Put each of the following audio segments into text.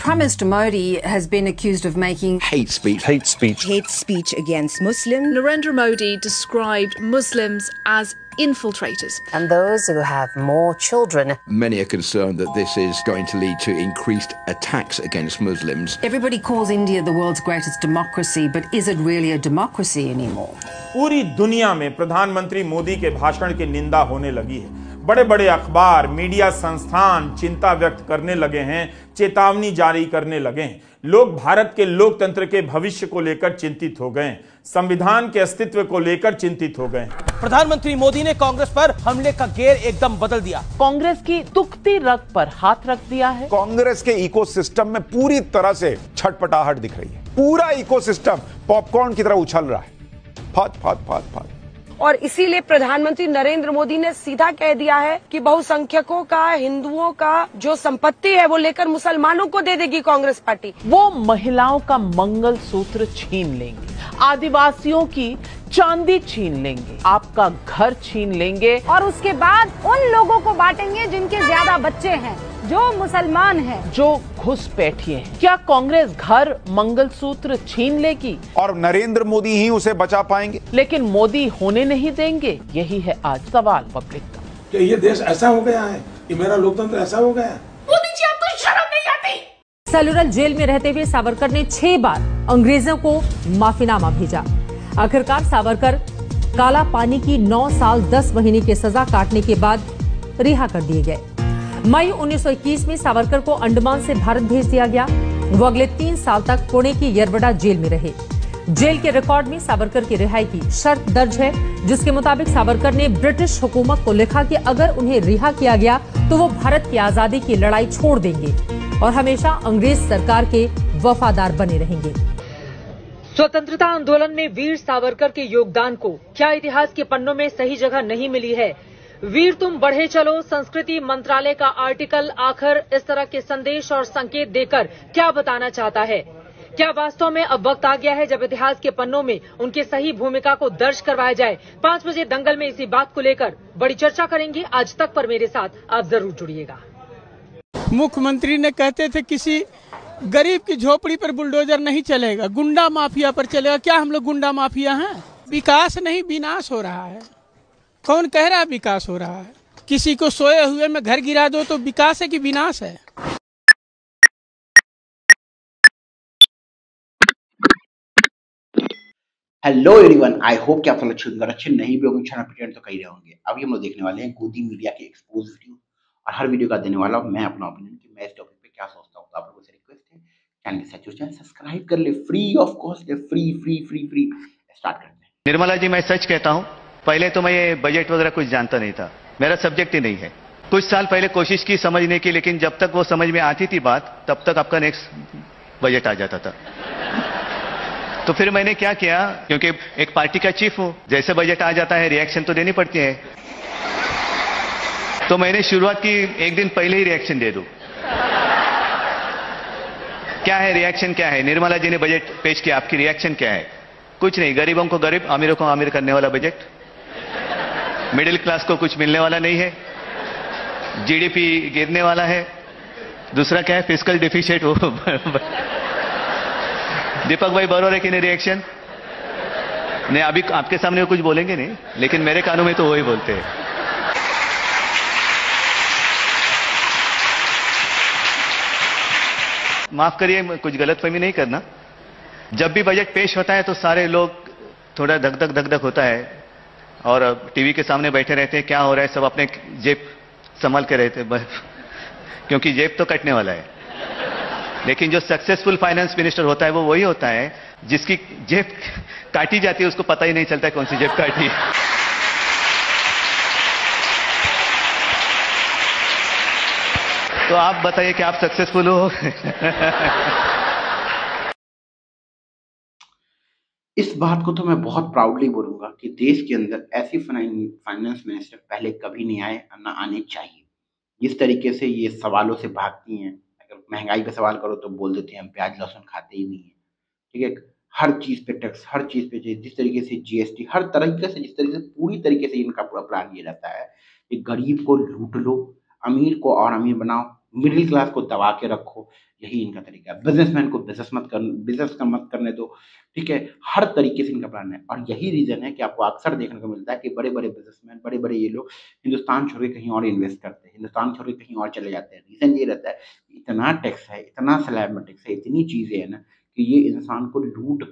Prime Minister Modi has been accused of making hate speech against Muslims. Narendra Modi described Muslims as infiltrators. and those who have more children. Many are concerned that this is going to lead to increased attacks against Muslims. Everybody calls India the world's greatest democracy, but is it really a democracy anymore? पूरी दुनिया में प्रधानमंत्री मोदी के भाषण की निंदा होने लगी है। बड़े बड़े अखबार, मीडिया संस्थान चिंता व्यक्त करने लगे हैं, चेतावनी जारी करने लगे हैं। लोग भारत के लोकतंत्र के भविष्य को लेकर चिंतित हो गए, संविधान के अस्तित्व को लेकर चिंतित हो गए। प्रधानमंत्री मोदी ने कांग्रेस पर हमले का गेयर एकदम बदल दिया। कांग्रेस की दुखती रग पर हाथ रख दिया है। कांग्रेस के इकोसिस्टम में पूरी तरह से छटपटाहट दिख रही है। पूरा इकोसिस्टम पॉपकॉर्न की तरह उछल रहा है, फात फात फात फात। और इसीलिए प्रधानमंत्री नरेंद्र मोदी ने सीधा कह दिया है कि बहुसंख्यकों का, हिंदुओं का जो संपत्ति है वो लेकर मुसलमानों को दे देगी कांग्रेस पार्टी। वो महिलाओं का मंगल सूत्र छीन लेंगे, आदिवासियों की चांदी छीन लेंगे, आपका घर छीन लेंगे और उसके बाद उन लोगों को बांटेंगे जिनके ज्यादा बच्चे हैं, जो मुसलमान हैं, जो घुसपैठिए हैं। क्या कांग्रेस घर मंगलसूत्र छीन लेगी? और नरेंद्र मोदी ही उसे बचा पाएंगे? लेकिन मोदी होने नहीं देंगे। यही है आज सवाल पब्लिक का। क्या ये देश ऐसा हो गया है कि मेरा लोकतंत्र ऐसा हो गया है? मोदी जी आपको शर्म नहीं आती? सेलुलर जेल में रहते हुए सावरकर ने 6 बार अंग्रेजों को माफीनामा भेजा। आखिरकार सावरकर काला पानी की 9 साल 10 महीने की सजा काटने के बाद रिहा कर दिए गए। मई 1921 में सावरकर को अंडमान से भारत भेज दिया गया। वो अगले 3 साल तक पुणे की यरवड़ा जेल में रहे। जेल के रिकॉर्ड में सावरकर की रिहाई की शर्त दर्ज है, जिसके मुताबिक सावरकर ने ब्रिटिश हुकूमत को लिखा कि अगर उन्हें रिहा किया गया तो वो भारत की आजादी की लड़ाई छोड़ देंगे और हमेशा अंग्रेज सरकार के वफादार बने रहेंगे। स्वतंत्रता आंदोलन में वीर सावरकर के योगदान को क्या इतिहास के पन्नों में सही जगह नहीं मिली है? वीर तुम बढ़े चलो संस्कृति मंत्रालय का आर्टिकल आखिर इस तरह के संदेश और संकेत देकर क्या बताना चाहता है? क्या वास्तव में अब वक्त आ गया है जब इतिहास के पन्नों में उनके सही भूमिका को दर्ज करवाया जाए? 5 बजे दंगल में इसी बात को लेकर बड़ी चर्चा करेंगे। आज तक पर मेरे साथ आप जरूर जुड़िएगा। मुख्यमंत्री ने कहते थे किसी गरीब की झोपड़ी पर बुलडोजर नहीं चलेगा, गुंडा माफिया पर चलेगा। क्या हम लोग गुंडा माफिया हैं? विकास नहीं विनाश हो रहा है। कौन कह रहा है विकास हो रहा है? किसी को सोए हुए में घर गिरा दो तो विकास है कि विनाश है? हेलो एवरीवन, आई होप कि आप सब अच्छे नहीं भी होंगे, चैनल प्रेजेंट तो कही रहे होंगे। अभी हम लोग देखने वाले हैं गोदी मीडिया के एक्सपोज वीडियो और हर वीडियो का देने वाला हूं मैं अपना ओपिनियन कि मैं इस टॉपिक पे क्या सोचता हूं। तो आप लोगों से रिक्वेस्ट है चैनल सब्सक्राइब कर ले, फ्री ऑफ कॉस्ट है, फ्री। स्टार्ट करते हैं। निर्मला जी, मैं सच कहता हूं, पहले तो मैं ये बजट वगैरह कुछ जानता नहीं था, मेरा सब्जेक्ट ही नहीं है। कुछ साल पहले कोशिश की समझने की, लेकिन जब तक वो समझ में आती थी बात, तब तक आपका नेक्स्ट बजट आ जाता था। तो फिर मैंने क्या किया, क्योंकि एक पार्टी का चीफ हूं, जैसे बजट आ जाता है रिएक्शन तो देनी पड़ती है। तो मैंने शुरुआत की, एक दिन पहले ही रिएक्शन दे दूं। क्या है रिएक्शन? क्या है? निर्मला जी ने बजट पेश किया, आपकी रिएक्शन क्या है? कुछ नहीं, गरीबों को गरीब, अमीरों को अमीर करने वाला बजट, मिडिल क्लास को कुछ मिलने वाला नहीं है, जीडीपी गिरने वाला है। दूसरा क्या है? फिस्कल डिफिसिट हो। दीपक भाई बरोबर है कि नहीं रिएक्शन? नहीं, अभी आपके सामने वो कुछ बोलेंगे नहीं, लेकिन मेरे कानों में तो वही बोलते हैं। माफ करिए, कुछ गलतफहमी नहीं करना। जब भी बजट पेश होता है तो सारे लोग थोड़ा धक धक होता है और टीवी के सामने बैठे रहते हैं, क्या हो रहा है, सब अपने जेब संभाल के रहते हैं, क्योंकि जेब तो कटने वाला है। लेकिन जो सक्सेसफुल फाइनेंस मिनिस्टर होता है वो वही होता है जिसकी जेब काटी जाती है, उसको पता ही नहीं चलता है कौन सी जेब काटी है। तो आप बताइए कि आप सक्सेसफुल हो? इस बात को तो मैं बहुत प्राउडली बोलूंगा कि देश के अंदर ऐसी फाइनेंस मिनिस्टर पहले कभी नहीं आए, ना आने चाहिए। जिस तरीके से ये सवालों से भागती हैं, अगर महंगाई पे सवाल करो तो बोल देते हैं हम प्याज लहसुन खाते ही नहीं है, ठीक है। हर चीज पे टैक्स, हर चीज पे जिस तरीके से जीएसटी, हर तरीके से जिस तरीके से पूरी तरीके से इनका पूरा प्लान ये रहता है कि गरीब को लूट लो, अमीर को और अमीर बनाओ, मिडिल क्लास को दबा के रखो, यही इनका तरीका है। बिजनेसमैन को बिजनेस मत करने दो, ठीक है। हर तरीके से इनका प्लान है और यही रीजन है कि आपको अक्सर देखने को मिलता है कि बड़े बड़े बिजनेसमैन, बड़े बड़े ये लोग हिंदुस्तान छोड़ के कहीं और इन्वेस्ट करते हैं, हिंदुस्तान छोड़ के कहीं और चले जाते हैं। रीजन ये रहता है इतना टैक्स है, इतना स्लैब में टैक्स है, इतनी चीजें हैं ना कि ये इंसान को लूट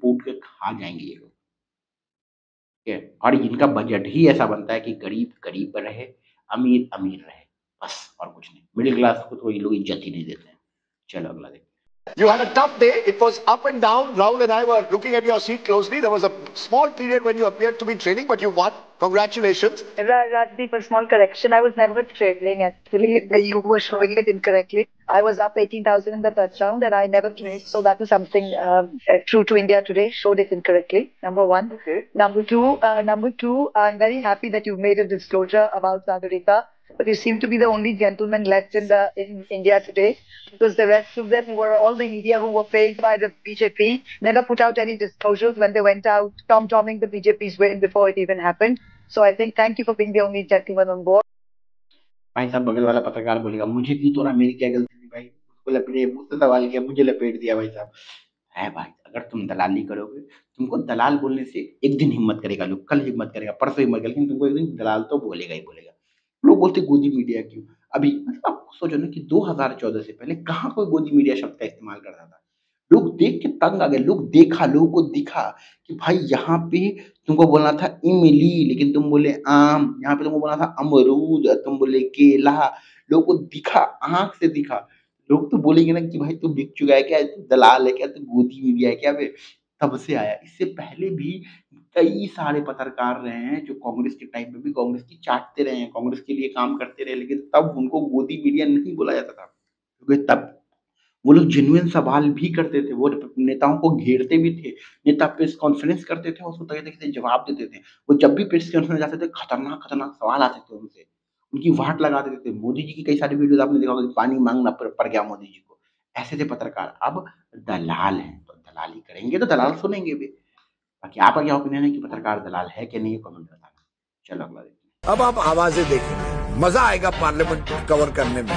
पोट के खा जाएंगे ये लोग, ठीक है। और इनका बजट ही ऐसा बनता है कि गरीब गरीब रहे, अमीर अमीर रहे, बस और कुछ नहीं। मिडिल क्लास को तो ये लोग इज्जत ही नहीं देते हैं। चलो अगला देखते हैं। You had a tough day. It was up and down. Rahul and I were looking at your seat closely. There was a small period when you appeared to be trailing, but you won. Congratulations. Rajdeep, a small correction. I was never trailing actually. You were showing it incorrectly. I was up 18,000 in the third round and I never played. So that was something true to India today. Showed it incorrectly. Number one. Okay. Number two, I'm very happy that you made a disclosure about Sagarika. But you seem to be the only gentleman left in India today, because the rest of them were all the media who were paid by the BJP, never put out any disclosures when they went out tom-tomming the BJP's way before it even happened. So I think thank you for being the only gentleman on board. भाई साहब बगल वाला पत्रकार बोलेगा मुझे क्यों तोड़ा, मेरी क्या गलती थी भाई, उसको लपेटे, मुझसे सवाल किया, मुझे लपेट दिया। भाई साहब है भाई, अगर तुम दलाली करोगे, तुमको दलाल बोलने से एक दिन हिम्मत करेगा लोग, कल हिम्मत करेगा, परसों हिम्मत करेगा, लेकिन तुमको एक दिन दलाल तो बोलेगा ही बोलेगा। लोग बोलते गोदी मीडिया क्यों? अभी आप सोचो ना कि 2014 से पहले कहाँ कोई गोदी मीडिया शब्द का इस्तेमाल करता था। लोग देख के तंग आ गए, लोगों को दिखा कि भाई यहाँ पे तुमको बोलना था इमली लेकिन तुम बोले आम, यहाँ पे तुमको बोलना था अमरूद तुम बोले केला। लोगों को दिखा, आंख से दिखा। लोग तो बोलेंगे ना कि भाई तू बिक चुका है क्या, तू दलाल है क्या, तू गोदी मीडिया है क्या। तब से आया। इससे पहले भी कई सारे पत्रकार रहे हैं जो कांग्रेस के टाइम पे भी कांग्रेस की चाटते रहे हैं, कांग्रेस के लिए काम करते रहे, लेकिन तब उनको गोदी मीडिया नहीं बोला जाता था, क्योंकि तब वो लोग जेन्युइन सवाल भी करते थे, वो नेताओं को घेरते भी थे। नेता प्रेस कॉन्फ्रेंस करते थे, उसको तरीके से जवाब देते थे। वो जब भी प्रेस कॉन्फ्रेंस जाते थे खतरनाक सवाल आते थे उनसे, उनकी वाट लगा देते थे। मोदी जी की कई सारी वीडियोज आपने देखा होगा, पानी मांगना पड़ गया मोदी जी को, ऐसे थे पत्रकार। अब दलाल हैं तो दलाली करेंगे तो दलाल सुनेंगे भी। बाकी आपका क्या ओपिनियन है कि पत्रकार दलाल है कि नहीं, कमेंट बताना। चलो अगला देखते हैं। अब आप आवाजें देखेंगे, मजा आएगा पार्लियामेंट कवर करने में।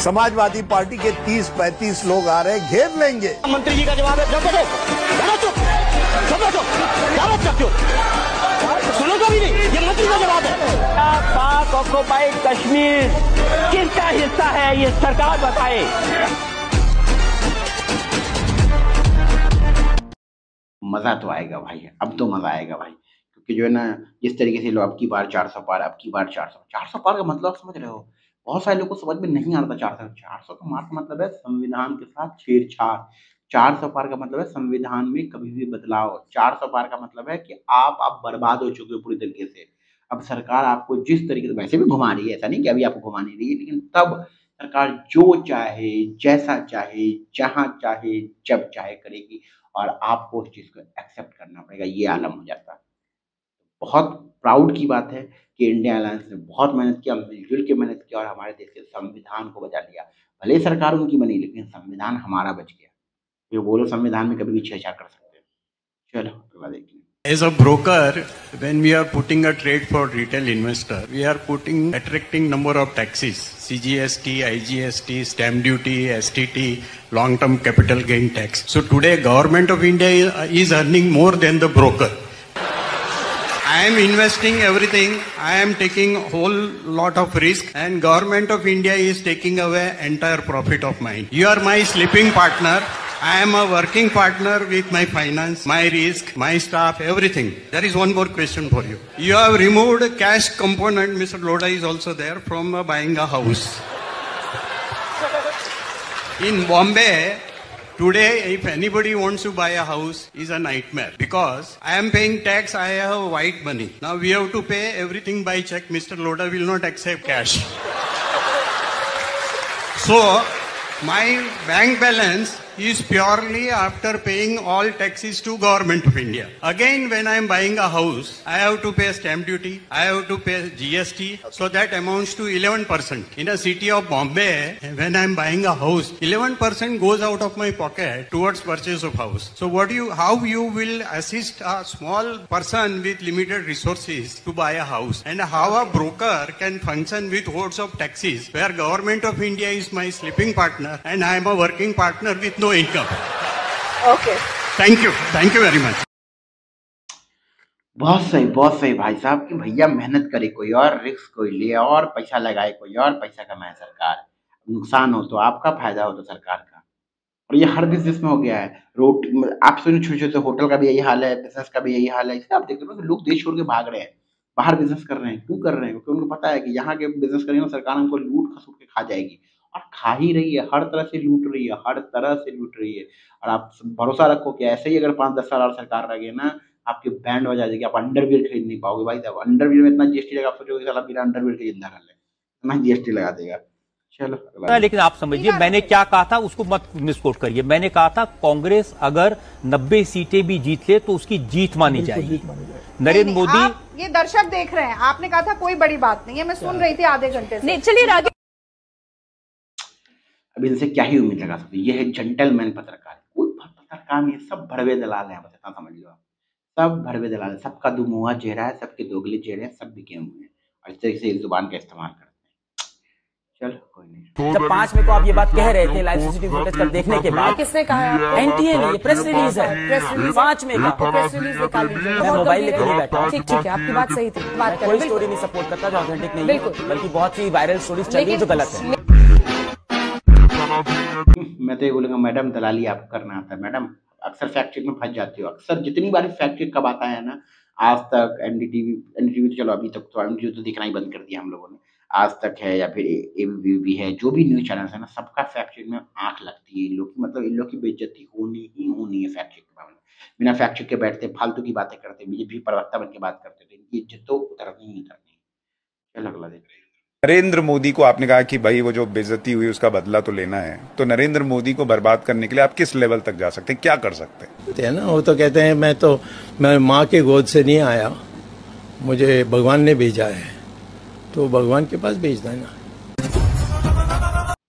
समाजवादी पार्टी के 30-35 लोग आ रहे हैं, घेर लेंगे। मंत्री जी का जवाब है सुनो तो भी नहीं, ये मंत्री का जवाब है। पाक ऑक्युपाइड कश्मीर किसका हिस्सा है ये सरकार बताए। मजा तो आएगा भाई, अब तो मजा आएगा भाई, क्योंकि जो है ना जिस तरीके से लोग अब की बार 400 पार, अब की बार 400 पार का मतलब समझ रहे हो। बहुत सारे लोगों को समझ में नहीं आता 400 का मार्क मतलब है संविधान के साथ छेड़छाड़। 400 पार का मतलब है संविधान में कभी भी बदलाव। 400 पार का मतलब है कि आप बर्बाद हो चुके हो पूरी तरीके से। अब सरकार आपको जिस तरीके से वैसे भी घुमा रही है, ऐसा नहीं कि अभी आपको घुमा नहीं रही है, लेकिन तब सरकार जो चाहे, जैसा चाहे, जहां चाहे, जब चाहे करेगी और आपको उस चीज को एक्सेप्ट करना पड़ेगा। ये आलम हो जाता है। बहुत प्राउड की बात है कि इंडिया अलायंस ने बहुत मेहनत किया, मिलजुल के मेहनत किया और हमारे देश के संविधान को बचा लिया। भले सरकार उनकी बनी, लेकिन संविधान हमारा बच गया। ये बोलो संविधान में कभी भी छेड़छाड़ कर सकते हैं। चलो अगला देखिए। As a broker, when we are putting a trade for retail investor, we are attracting number of taxes: CGST, IGST, stamp duty, STT, long-term capital gain tax. So today, government of India is earning more than the broker. I am investing everything. I am taking whole lot of risk, and government of India is taking away entire profit of mine. You are my sleeping partner. I am a working partner with my finance, my risk, my staff, everything. There is one more question for you. You have removed cash component, Mr. Lodha is also there, from buying a house. In Bombay, today if anybody wants to buy a house, is a nightmare. Because I am paying tax, I have white money. Now we have to pay everything by check. Mr. Lodha will not accept cash. So, my bank balance is purely after paying all taxes to government of India. Again, when I am buying a house, I have to pay stamp duty, I have to pay GST, so that amounts to 11%. In a city of Bombay, when I am buying a house, 11% goes out of my pocket towards purchase of house. So how you will assist a small person with limited resources to buy a house, and how a broker can function with hordes of taxes, where government of India is my sleeping partner and I am a working partner with no income. Okay. Thank you very much. बहुत सही भाई साहब कि भैया मेहनत करे कोई और, रिस्क कोई ले और, पैसा लगाए कोई और, पैसा कमाए सरकार। नुकसान हो तो आपका, फायदा हो तो सरकार का। और ये हर बिजनेस में हो गया है। आप सुनिए, छोटे छोटे होटल का भी यही हाल है, बिजनेस का भी यही हाल है। इसलिए आप देख रहे हो लोग देश छोड़ के भाग रहे हैं, बाहर बिजनेस कर रहे हैं। क्यों कर रहे हैं? क्योंकि उनको पता है कि यहाँ के बिजनेस करेंगे सरकार हमको लूट खसूट के खा जाएगी, और खा ही रही है, हर तरह से लूट रही है, हर तरह से लूट रही है। और आप भरोसा रखो कि ऐसे ही अगर 5-10 साल और सरकार रह गई ना, आपकी बैंड बजा देगी, आप अंडरवियर खरीद नहीं पाओगे भाई साहब। अंडरवियर में इतना जीएसटी लगा, आप सोचोगे साला बिना अंडरवियर के जिंदा कर ले, इतना जीएसटी लगा देगा। चलो, लेकिन आप समझिए मैंने क्या कहा था, उसको मत मिसकोट करिए। मैंने कहा था कांग्रेस अगर 90 सीटें भी जीत ले तो उसकी जीत मानी जाएगी। नरेंद्र मोदी, ये दर्शक देख रहे हैं, आपने कहा था कोई बड़ी बात नहीं है, मैं सुन रही थी आधे घंटे से। चलिए रागे, अब इनसे क्या ही उम्मीद लगा सकते? ये है जेंटलमैन पत्रकार। कोई पत्रकार नहीं, सब भड़वे दलाल हैं, बस इतना समझ लो आप। सब भड़वे दलाल है, सबका दुमुहा चेहरा है, सबके दोगले चेहरे हैं, सब बिके हुए हैं, और इस तरीके से इस जुबान का इस्तेमाल करते हैं। चलो कोई नहीं। जब 5 में को आप ये बात कह रहे थे लाइव सीसीटीवी फुटेज कर देखने के बाद, किसने कहा? एनटीए ने, ये प्रेस रिलीज है, प्रेस रिलीज 5 में का प्रेस रिलीज निकाल लीजिए। मैं मोबाइल लेके नहीं बैठा। ठीक है, आपकी बात सही थी। बात कोई स्टोरी नहीं सपोर्ट करता जो ऑथेंटिक नहीं है, बल्कि बहुत सी वायरल स्टोरीज चल रही है जो गलत है। मैं तो ये बोलूंगा मैडम, दलाली आपको करना आता है मैडम, अक्सर फैक्ट चेक में फंस जाती हो। अक्सर जितनी बार फैक्ट चेक कब आता है ना, आज तक, एनडीटीवी तो चलो अभी तक तो एनडीटीवी तो दिखना ही बंद कर दिया हम लोगों ने, आज तक है या फिर एबीपी है, जो भी न्यूज चैनल है ना, सबका फैक्ट चेक में आंख लगती है इन लोग की। मतलब इन लोग की बेइज्जती होनी ही होनी है फैक्ट चेक के मामले में। बिना फैक्ट चेक के बैठते, फालतू की बातें करते, बीजेपी प्रवक्ता बन के बात करते, तो इनकी इज्जत तो उतरनी ही उतरनी। चलो अगला देखते हैं। नरेंद्र मोदी को आपने कहा कि भाई वो जो बेइज्जती हुई उसका बदला तो लेना है, तो नरेंद्र मोदी को बर्बाद करने के लिए आप किस लेवल तक जा सकते हैं, क्या कर सकते हैं? ना, वो तो कहते हैं मैं माँ के गोद से नहीं आया, मुझे भगवान ने भेजा है, तो भगवान के पास भेज देना।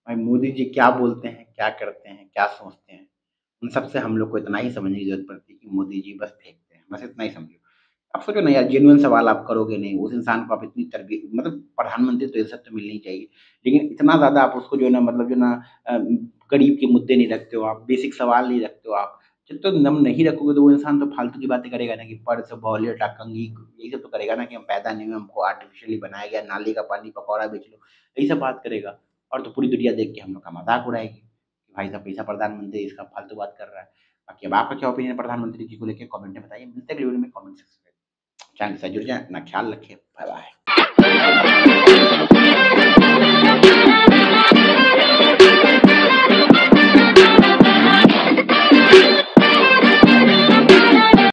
भाई मोदी जी क्या बोलते हैं, क्या करते हैं, क्या सोचते हैं, उन सबसे हम लोग को इतना ही समझने की जरूरत पड़ती है कि मोदी जी बस फेंकते हैं, बस इतना ही समझो। आप सोचो ना यार, जेन्युइन सवाल आप करोगे नहीं, उस इंसान को आप इतनी तरबियत, मतलब प्रधानमंत्री तो इज्जत तो मिलनी चाहिए, लेकिन इतना ज्यादा आप उसको जो ना, मतलब जो ना गरीब के मुद्दे नहीं रखते हो आप, बेसिक सवाल नहीं रखते हो आप। जब तो नम नहीं रखोगे तो वो इंसान तो फालतू की बातें करेगा ना, कि पर्स बॉले टाकंगी यही सब तो करेगा ना, कि हम पैदा नहीं हुए, हमको आर्टिफिशियली बनाया गया, नाली का पानी पकौड़ा बेच लो, यही सब बात करेगा। और तो पूरी दुनिया देख के हम लोग का मजाक उड़ाएगी कि भाई साहब पैसा प्रधानमंत्री इसका फालतू बात कर रहा है। बाकी अब आपका क्या ओपिनियन है प्रधानमंत्री जी को लेकर, कमेंट में बताइए। मिलते हैं वीडियो में, कमेंट सेक्शन में। चैनल से जुड़ जाए, अपना ख्याल रखिए, बाय बाय।